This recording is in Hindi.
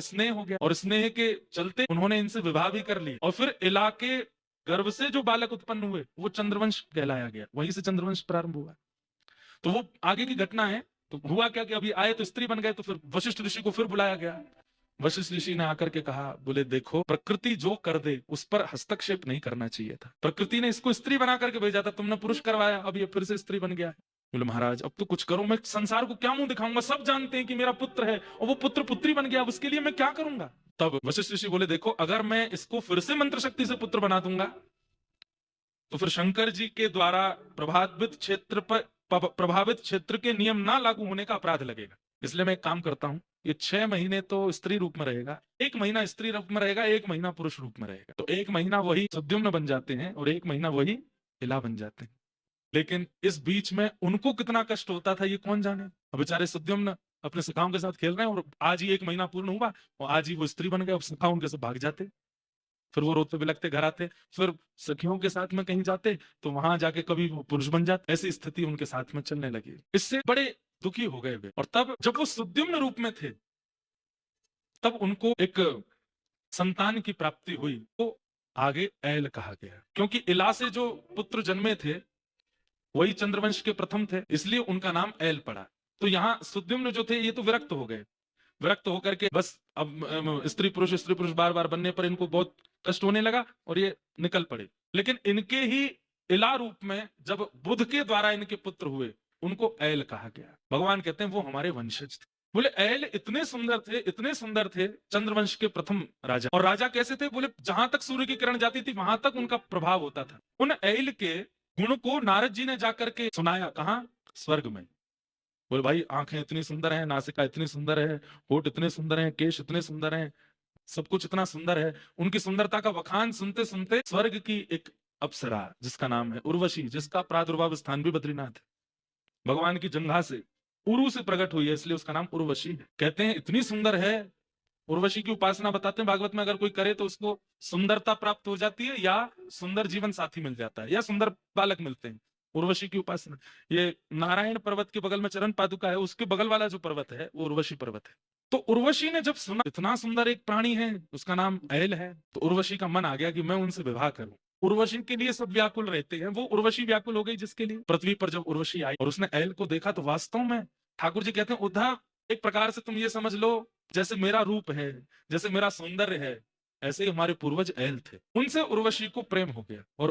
स्नेह हो गया और स्नेह के चलते उन्होंने इनसे विवाह भी कर लिया और फिर इला के गर्भ से जो बालक उत्पन्न हुए वो चंद्रवंश कहलाया गया, वहीं से चंद्रवंश प्रारंभ हुआ। तो वो आगे की घटना है। तो हुआ क्या कि अभी आए तो स्त्री बन गए, तो फिर वशिष्ठ ऋषि को फिर बुलाया गया। वशिष्ठ ऋषि ने आकर के कहा, बोले देखो प्रकृति जो कर दे उस पर हस्तक्षेप नहीं करना चाहिए था। प्रकृति ने इसको स्त्री बना करके भेजा था, तुमने पुरुष करवाया, अब ये फिर से स्त्री बन गया है। बोले महाराज अब तो कुछ करो, मैं संसार को क्या मुंह दिखाऊंगा, सब जानते हैं कि मेरा पुत्र है और वो पुत्र पुत्री बन गया, उसके लिए मैं क्या करूंगा। तब वशिष्ठ ऋषि बोले देखो अगर मैं इसको फिर से मंत्र शक्ति से पुत्र बना दूंगा तो फिर शंकर जी के द्वारा प्रभावित क्षेत्र के नियम ना लागू होने का अपराध लगेगा। इसलिए मैं एक काम करता हूं, ये 6 महीने तो स्त्री रूप में रहेगा, 1 महीना स्त्री रूप में रहेगा, 1 महीना पुरुष रूप में रहेगा। तो 1 महीना वही सुद्युम्न बन जाते हैं और 1 महीना वही इला बन जाते हैं। लेकिन इस बीच में उनको कितना कष्ट होता था ये कौन जाने। अब बेचारे सुद्युम्न अपने सखाओं के साथ खेल रहे हैं और आज ही 1 महीना पूर्ण हुआ और आज ही वो स्त्री बन गए, अब सखा उनके से भाग जाते। फिर वो रोते बिलखते घर आते, फिर सखियों के साथ में कहीं जाते तो वहां जाके कभी वो पुरुष बन जाते। ऐसी स्थिति उनके साथ में चलने लगी। इससे बड़े दुखी हो गए वे। और तब जब वो सुद्युम्न रूप में थे तब उनको एक संतान की प्राप्ति हुई, तो आगे ऐल कहा गया, क्योंकि इला से जो पुत्र जन्मे थे वही चंद्रवंश के प्रथम थे, इसलिए उनका नाम ऐल पड़ा। तो यहाँ सुद्युम्न जो थे ये तो विरक्त हो गए, विरक्त होकर के बस अब स्त्री पुरुष बार बार बनने पर इनको बहुत कष्ट होने लगा और ये निकल पड़े। लेकिन इनके ही इला रूप में जब बुध के द्वारा इनके पुत्र हुए उनको ऐल कहा गया। भगवान कहते हैं वो हमारे वंशज थे। बोले ऐल इतने सुंदर थे, इतने सुंदर थे, चंद्रवंश के प्रथम राजा। और राजा कैसे थे, बोले जहां तक सूर्य की किरण जाती थी वहां तक उनका प्रभाव होता था। उन ऐल के गुण को नारद जी ने जाकर के सुनाया, कहा, स्वर्ग में। बोले भाई आंखें इतनी सुंदर हैं, नासिका इतनी सुंदर है, होठ इतने सुंदर हैं, केश इतने सुंदर हैं, सब कुछ इतना सुंदर है। उनकी सुंदरता का बखान सुनते सुनते स्वर्ग की एक अप्सरा जिसका नाम है उर्वशी, जिसका प्रादुर्भाव स्थान भी बद्रीनाथ है, भगवान की जंघा से उरु से प्रकट हुई है, इसलिए उसका नाम उर्वशी है। कहते हैं इतनी सुंदर है। उर्वशी की उपासना बताते हैं भागवत में, अगर कोई करे तो उसको सुंदरता प्राप्त हो जाती है या सुंदर जीवन साथी मिल जाता है या सुंदर बालक मिलते हैं। उर्वशी की उपासना, ये नारायण पर्वत के बगल में चरण पादुका है, उसके बगल वाला जो पर्वत है वो उर्वशी पर्वत है। तो उर्वशी ने जब सुना इतना सुंदर एक प्राणी है उसका नाम ऐल है, तो उर्वशी का मन आ गया कि मैं उनसे विवाह करूं। उर्वशी के लिए सब व्याकुल रहते हैं, वो उर्वशी व्याकुल हो गई जिसके लिए। पृथ्वी पर जब उर्वशी आई और उसने ऐल को देखा तो वास्तव में ठाकुर जी कहते हैं उद्धव एक प्रकार से तुम ये समझ लो जैसे मेरा रूप है, जैसे मेरा सौंदर्य है, ऐसे ही हमारे पूर्वज ऐल थे। उनसे उर्वशी को प्रेम हो गया और